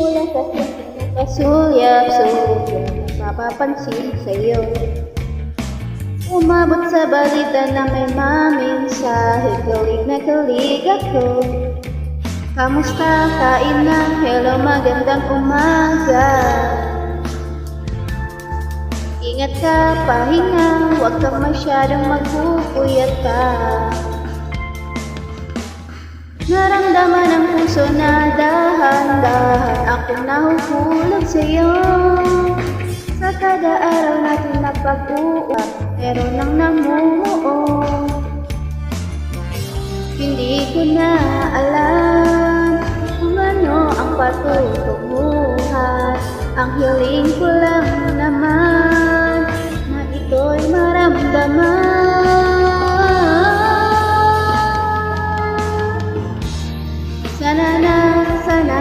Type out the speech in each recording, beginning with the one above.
mo lang kasi pasulyap-sulyap mapapansin sa'yo. Umabot sa balita na may maminsahe, kilig na kilig ako. Kamusta, kain na, hello, magandang umaga. Ingat ka, pahinga, huwag kang masyadong magpupuyat ka. Naramdaman ng puso na dahan-dahan akong nahuhulog sa'yo. Sa kada araw natin na pag-uwap, meron nang namumuo. Hindi ko na alam kung ano ang patutunguhan. Ang hiling ko lang naman na ito'y maramdaman. Sana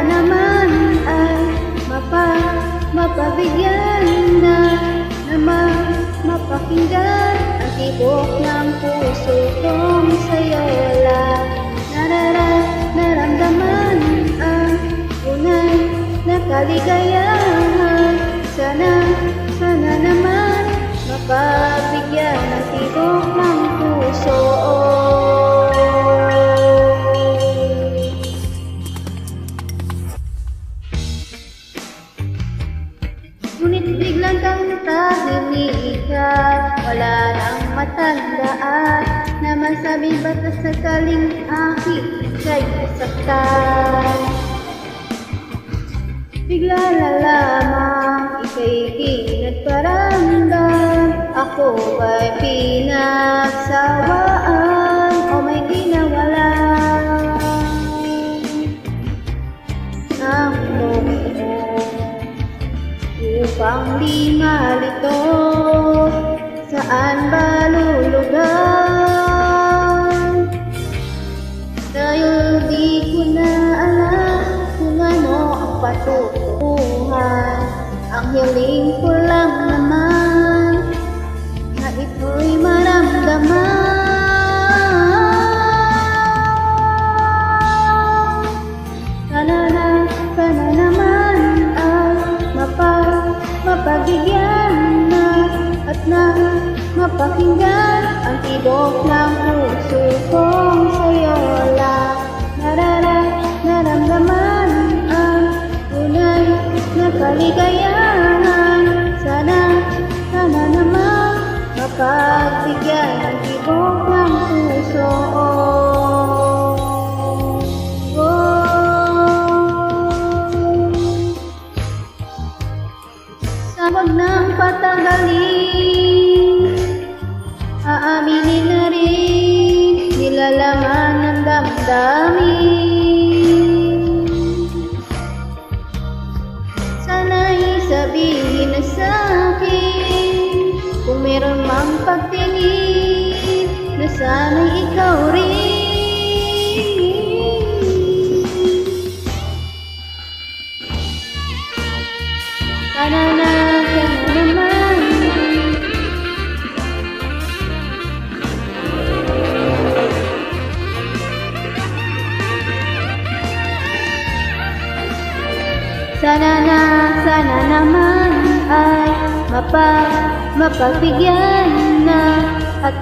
naman ay mapabigyan na naman mapakinggan ang tibok ng puso kong sa'yo lang. Naramdaman ang tunay na kaligayahan. Sana naman mapabigyan ang tibok ng puso. Ngunit biglang kang tahimikan, wala nang matandaan na masabing batas sakaling aking kay kasaktan. Bigla na lamang ika'y nagparamdam, ako ba'y pinagsawaan o may ginawalan ang loob upang di malito? Saan ba lulugan? Dahil di ko na alam kung ano ang patutunguhan. Ang hiling ko lang naman na ito'y maramdaman. Sana naman ay mapabigyan na at mapakinggan ang tibok ng puso kong sa'yo lang. Naramdaman ang tunay na kaligayahan. Sana naman mapagbigyan ang tibok ng puso. Huwag nang patagalin, aaminin na rin nilalaman ng damdamin. Sana'y sabihin na sa'kin kung meron mang pagtingin na sana'y ikaw rin. Sana naman sana naman ay mapagbigyan na at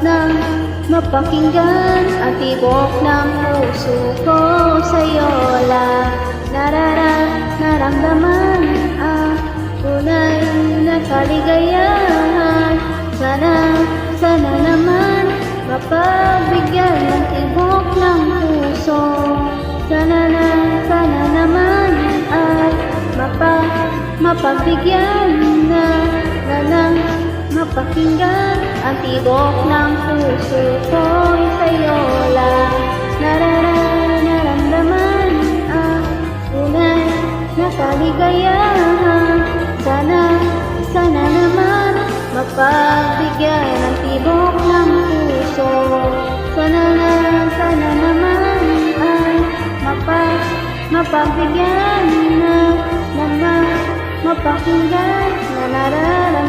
mapakinggan ang tibok ng puso ko sa'yo lang. Naramdaman ang tunay na kaligayahan. Sana naman mapagbigyan ng tibok ng puso. Sana naman ay mapagbigyan na mapakinggan ang tibok ng puso ko'y sa'yo lang. Naramdaman ang tunay na kaligayahan. Sana naman mapagbigyan ang tibok ng puso. Sana naman ay mapagbigyan na mapakinggan na nararamdaman.